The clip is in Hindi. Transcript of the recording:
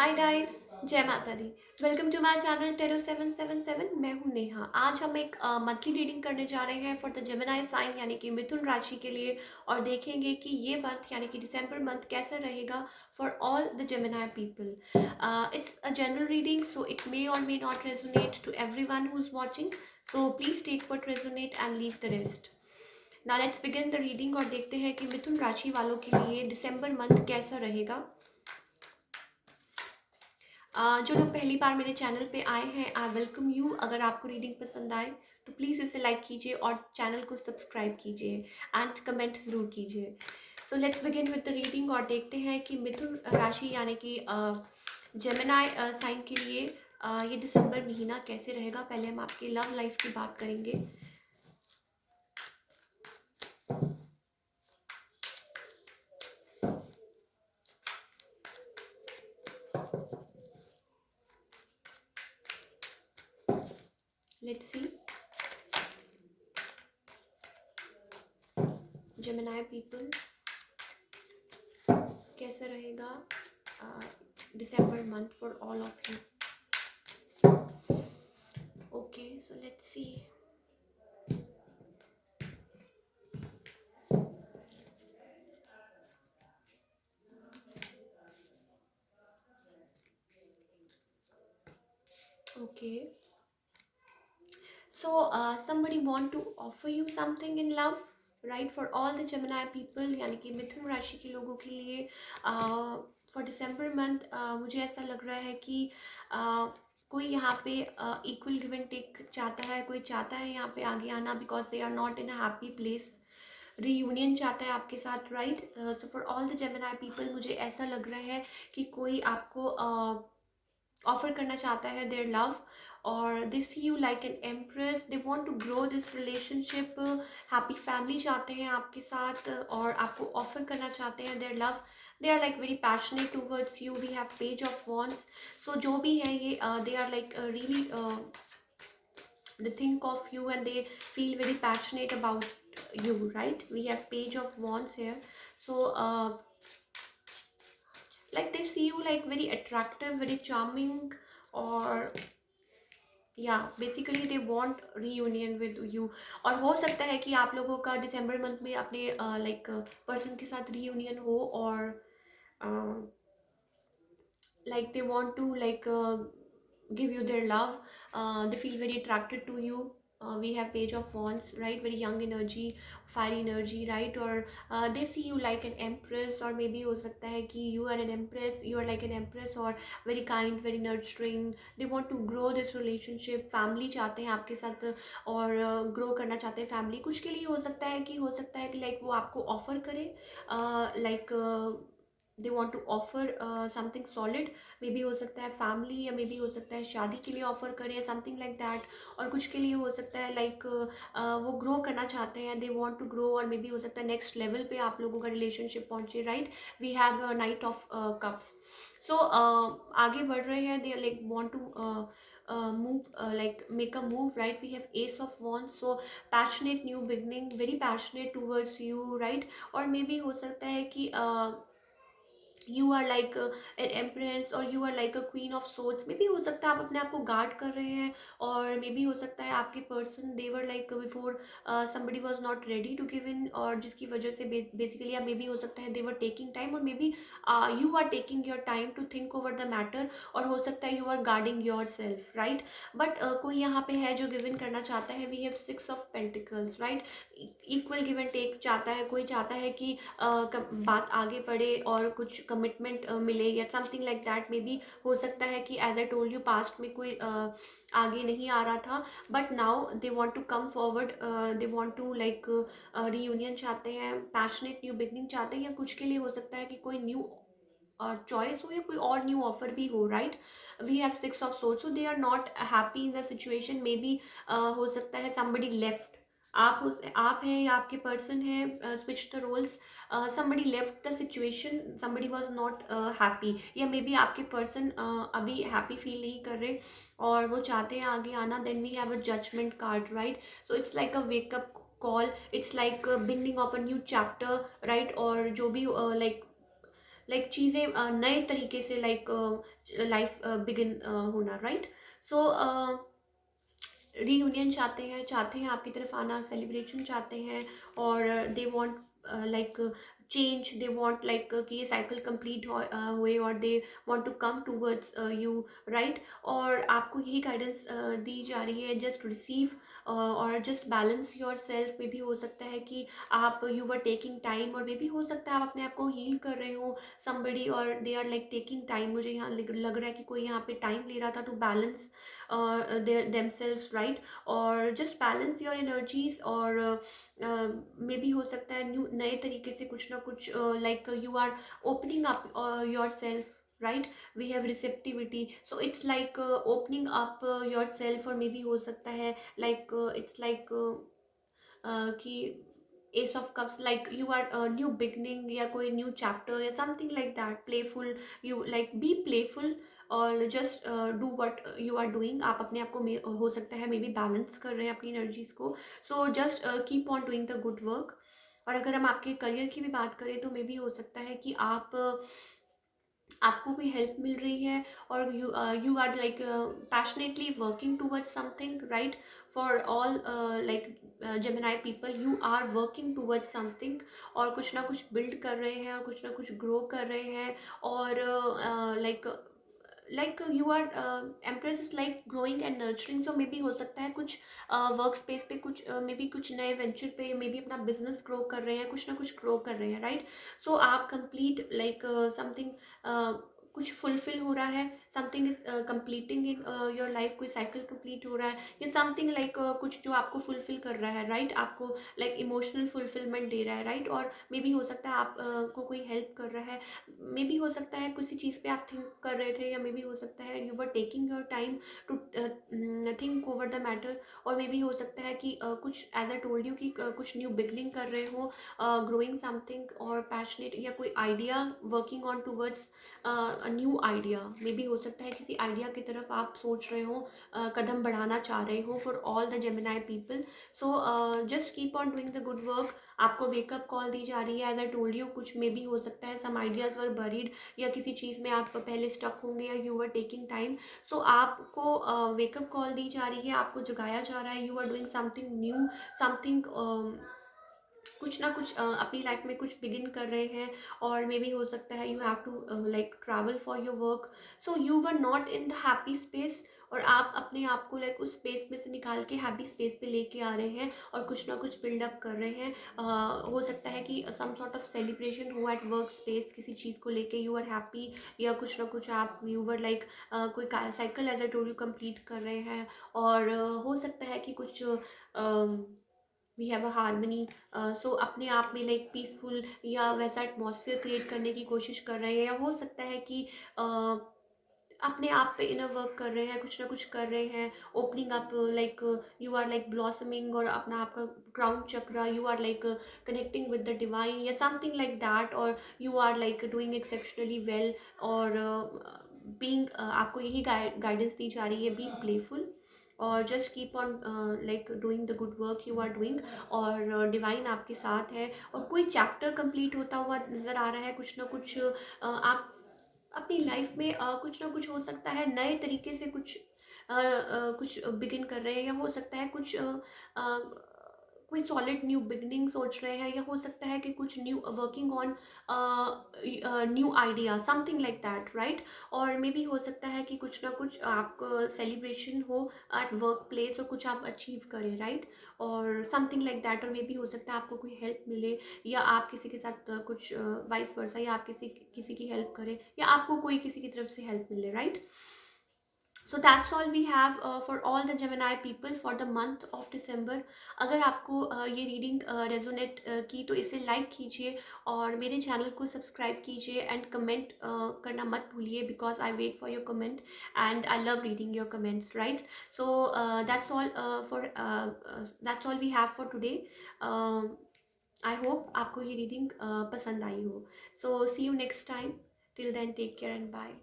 हाय गाइस, जय माता दी। Welcome to my channel tarot 777। मैं हूं नेहा। आज हम एक मंथली रीडिंग करने जा रहे हैं फॉर द जेमिनाई साइन यानी कि मिथुन राशि के लिए, और देखेंगे कि ये मंथ यानी कि दिसंबर मंथ कैसा रहेगा for all the Gemini people. It's a general reading, so it may or may not resonate to everyone who is watching, so please take what resonate and leave the rest. Now let's begin the reading और देखते हैं कि मिथुन राशि वालों के लिए दिसंबर मंथ कैसा रहेगा। जो लोग पहली बार मेरे चैनल पे आए हैं, आई वेलकम यू। अगर आपको रीडिंग पसंद आए तो प्लीज़ इसे लाइक कीजिए और चैनल को सब्सक्राइब कीजिए एंड कमेंट ज़रूर कीजिए। So let's begin with the reading और देखते हैं कि मिथुन राशि यानी कि जेमिनाई साइन के लिए ये दिसंबर महीना कैसे रहेगा। पहले हम आपकी लव लाइफ की बात करेंगे। लेट्स सी जेमिनाई पीपल कैसा रहेगा December month for all of you. Okay, so let's see. Okay, so somebody want to offer you something in love, right? For all the Gemini people यानी कि मिथुन राशि के लोगों के लिए फॉर दिसंबर मंथ मुझे ऐसा लग रहा है कि कोई यहाँ पे इक्वल गिव एंड टेक चाहता है। कोई चाहता है यहाँ पे आगे आना because they are not in a happy place. Reunion चाहता है आपके साथ, right? So for all the Gemini people मुझे ऐसा लग रहा है कि कोई आपको ऑफर करना चाहता है देयर लव, और they see you like an empress. They want to grow this relationship. Happy family चाहते हैं आपके साथ और आपको ऑफर करना चाहते हैं their love. They are like very passionate towards you. We have page of wands. So जो भी है ये they are like really they think of you and they feel very passionate about you, right? We have page of wands here. So like they see you like very attractive, very charming, or या basically they want reunion with you. और हो सकता है कि आप लोगों का दिसंबर मंथ में अपने लाइक पर्सन के साथ रीयूनियन हो, और like they want to like give you their love. They feel very attracted to you. We have page of wands, right? Very young energy, fiery energy, right? Or they see you like an empress, or maybe हो सकता है कि you are an empress, you are like an empress, or very kind, very nurturing. They want to grow this relationship. Family चाहते हैं आपके साथ और grow करना चाहते हैं family। कुछ के लिए हो सकता है कि like वो आपको offer करे like they want to offer something solid. Maybe हो सकता है फैमिली, या मे बी हो सकता है शादी के लिए ऑफर करें या समथिंग लाइक दैट। और कुछ के लिए हो सकता है लाइक वो ग्रो करना चाहते हैं, दे वॉन्ट टू ग्रो, और मे बी हो सकता है नेक्स्ट लेवल पे आप लोगों का रिलेशनशिप पहुंचे, right? We have knight of cups. So आगे बढ़ रहे हैं, they like want to move like make a move, right? We have ace of wands, so passionate new beginning, very passionate towards you, right? और मे बी हो सकता है कि you are like an empress, और you are like a queen of swords. Maybe हो सकता है आप अपने आप को गार्ड कर रहे हैं, और मे बी हो सकता है आपके person they were like before somebody was not ready to give in, और जिसकी वजह से बेसिकली या मे बी हो सकता है देवर टेकिंग टाइम, और maybe you are taking your time to think over the matter, और हो सकता है you are guarding yourself, right? But कोई यहाँ पे है जो गिव इन करना चाहता है। We have six of pentacles, right? Equal give and take चाहता है। कोई चाहता है कि बात आगे बढ़े और कुछ कमिटमेंट मिले या something like that. Maybe हो सकता है कि as I told you past में कोई आगे नहीं आ रहा था, but now they want to come forward. They want to like reunion चाहते हैं, पैशनेट न्यू बिगनिंग चाहते हैं, या कुछ के लिए हो सकता है कि कोई न्यू चॉइस हो या कोई और न्यू ऑफर भी हो, right? We have six of swords, so they are not happy in the situation. Maybe हो सकता है somebody left, आप हैं या आपके पर्सन है, switch the roles. somebody left the situation, somebody was not happy, या मे बी आपके पर्सन अभी हैप्पी फील नहीं कर रहे और वो चाहते हैं आगे आना। Then we have a judgement card, right? So it's like a wake up call, it's like beginning of a new chapter, right? और जो भी लाइक लाइक चीज़ें नए तरीके से लाइक लाइफ बिगिन होना, राइट? सो रीयूनियन चाहते हैं आपकी तरफ आना, सेलिब्रेशन चाहते हैं, और they want like change, they want like कि ये साइकिल कंप्लीट हुए, और they want to come towards you, right? और आपको यही गाइडेंस दी जा रही है, जस्ट रिसीव और जस्ट बैलेंस योर सेल्फ। में भी हो सकता है कि आप यू वर टेकिंग टाइम, और मे भी हो सकता है आप अपने आप को हील कर रहे हो समबडी, और they are like taking time. मुझे यहाँ लग रहा है कि कोई यहाँ पे टाइम ले रहा था टू बैलेंस themselves, right? और जस्ट बैलेंस योर एनर्जीज, और मे भी हो सकता है न्यू नए तरीके से कुछ ना कुछ like you are opening up yourself, right? We have receptivity, so it's like opening up yourself, और मे भी हो सकता है like it's like कि ace of cups, like you are new beginning, या कोई न्यू चैप्टर या something like that, playful, you like be playful, और just do what you are doing. आप अपने आप को हो सकता है मे बी बैलेंस कर रहे हैं अपनी एनर्जीज को, so just keep on doing the good work. और अगर हम आपके करियर की भी बात करें, तो मे भी हो सकता है कि आपको कोई हेल्प मिल रही है, और you are like passionately working towards something, right? For all like Gemini people, you are working towards something, और कुछ ना कुछ बिल्ड कर रहे हैं, और कुछ ना कुछ ग्रो कर रहे हैं, और like you are empress is like growing and nurturing. So maybe हो सकता है कुछ वर्क स्पेस पे कुछ मे बी कुछ नए वेंचर पे मे बी अपना बिजनेस ग्रो कर रहे हैं, कुछ ना कुछ ग्रो कर रहे हैं, राइट? सो आप कंप्लीट लाइक समथिंग कुछ फुलफिल हो रहा है, something is completing in your life, कोई साइकिल कंप्लीट हो रहा है, या समथिंग लाइक कुछ जो आपको फुलफिल कर रहा है, राइट? आपको लाइक इमोशनल फुलफिलमेंट दे रहा है, राइट? और मे बी हो सकता है आप को कोई हेल्प कर रहा है, मे बी हो सकता है किसी चीज़ पे आप थिंक कर रहे थे, या मे बी हो सकता है you were taking your time to think over the matter, और मे बी हो सकता है कि कुछ एज आई टोल्ड यू कि कुछ न्यू बिगनिंग कर रहे हो, ग्रोइंग समथिंग, और पैशनेट, या कोई idea working on towards new idea. May be हो सकता है किसी आइडिया की तरफ आप सोच रहे हो, कदम बढ़ाना चाह रहे हो, for all the Gemini people. So just keep on doing the good work. आपको वेकअप कॉल दी जा रही है, एज आई टोल्ड यू, कुछ मे बी हो सकता है सम आइडियाज़ वर बरीड, या किसी चीज़ में आप पहले स्टक होंगे, या यू आर टेकिंग टाइम। सो आपको वेकअप कॉल दी जा रही है, आपको जगाया जा रहा है, you are doing something new, something कुछ ना कुछ अपनी लाइफ में कुछ बिगिन कर रहे हैं, और मे बी हो सकता है you have to like travel for your work. So you were not in the happy space, और आप अपने आप को लाइक उस स्पेस में से निकाल के हैप्पी स्पेस पे लेके आ रहे हैं, और कुछ ना कुछ बिल्डअप कर रहे हैं। हो सकता है कि सम सॉर्ट ऑफ सेलिब्रेशन हो एट वर्क स्पेस, किसी चीज़ को लेके यू आर हैप्पी, या कुछ ना कुछ आप यू वर लाइक कोई cycle as I told you complete कर रहे हैं, और हो सकता है कि कुछ we have a harmony. So अपने आप में लाइक पीसफुल या वैसा एटमॉस्फेयर क्रिएट करने की कोशिश कर रहे हैं, या हो सकता है कि अपने आप पे इनर वर्क कर रहे हैं, कुछ ना कुछ कर रहे हैं, opening up, like you are like blossoming, और अपना आपका crown chakra, you are like connecting with the divine, या समथिंग लाइक दैट, और you are like doing exceptionally well, और बीइंग आपको यही गाइडेंस दी जा रही है, बी प्लेफुल, और just keep on like doing the good work you are doing, और डिवाइन आपके साथ है, और कोई चैप्टर कंप्लीट होता हुआ नज़र आ रहा है, कुछ ना कुछ आप अपनी लाइफ में कुछ ना कुछ हो सकता है नए तरीके से कुछ बिगिन कर रहे हैं, या हो सकता है कुछ कोई सॉलिड न्यू बिगनिंग सोच रहे हैं, या हो सकता है कि कुछ new working on new idea, something like that, right? और मे भी हो सकता है कि कुछ ना कुछ आप सेलिब्रेशन हो एट वर्क प्लेस, और कुछ आप अचीव करें, राइट? और समथिंग लाइक दैट, और मे भी हो सकता है आपको कोई हेल्प मिले, या आप किसी के साथ कुछ वाइस वर्सा, या आप किसी किसी की हेल्प करें, या आपको कोई किसी की तरफ से हेल्प मिले, right? So that's all we have for all the Gemini people for the month of December. अगर आपको ये रीडिंग रेजोनेट की, तो इसे लाइक कीजिए, और मेरे चैनल को सब्सक्राइब कीजिए, एंड कमेंट करना मत भूलिए, because I wait for your comment, and I love reading your comments, right? So that's all for that's all we have for today. I hope आपको ये रीडिंग पसंद आई हो। So see you next time, till then take care and bye.